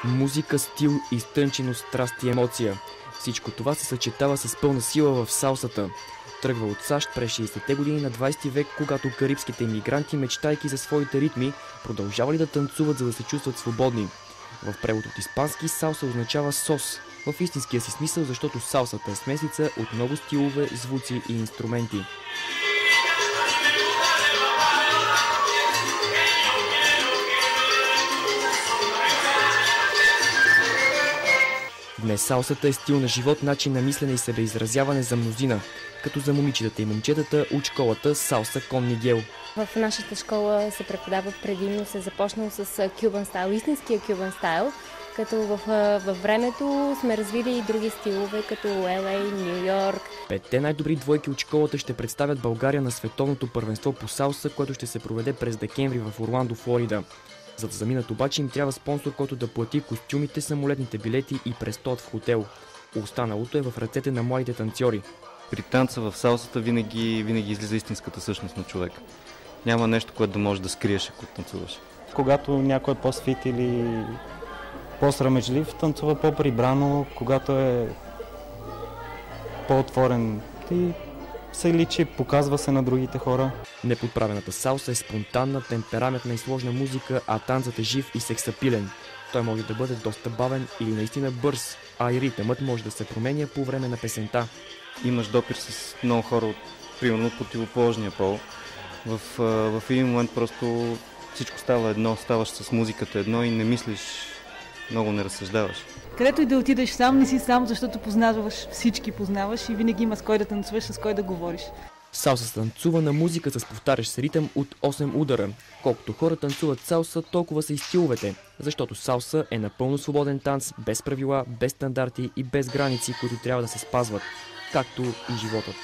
Музика, стил, изтънченост, страст и емоция. Всичко това се съчетава с пълна сила в салсата. Тръгва от САЩ през 60-те години на 20 век, когато карибските имигранти, мечтайки за своите ритми, продължавали да танцуват, за да се чувстват свободни. В превод от испански салса означава сос, в истинския си смисъл, защото салсата е смесица от много стилове, звуци и инструменти. Днес салсата е стил на живот, начин на мислене и себеизразяване за мнозина, като за момичетата и момчетата от школата Салса Кон Мигел. В нашата школа се преподава предимно, се започнало с кюбан стайл, истинския кюбан стайл, като във времето сме развили и други стилове, като LA, Ню Йорк. Петте най-добри двойки от школата ще представят България на световното първенство по салса, което ще се проведе през декември в Орландо, Флорида. За да заминат обаче им трябва спонсор, който да плати костюмите, самолетните билети и престолът в хотел. Останалото е в ръцете на младите танцори. При танца в салсата винаги излиза истинската същност на човека. Няма нещо, което да можеш да скриеш, ако танцуваш. Когато някой е по-свит или по-срамежлив, танцува по-прибрано, когато е по-отворен и се личи, показва се на другите хора. Неподправената салса е спонтанна, темпераментна и сложна музика, а танцът е жив и сексапилен. Той може да бъде доста бавен или наистина бърз, а и ритъмът може да се променя по време на песента. Имаш допир с много хора, примерно от противоположния пол. В един момент просто всичко става едно, ставаш с музиката едно и не мислиш, много не разсъждаваш. Където и да отидеш сам, не си сам, защото познаваш, всички познаваш и винаги има с кой да танцуваш, с кой да говориш. Салса се танцува на музика с повтарящ ритъм от 8 удара. Колкото хора танцуват салса, толкова са и стиловете, защото салса е напълно свободен танц, без правила, без стандарти и без граници, които трябва да се спазват, както и животът.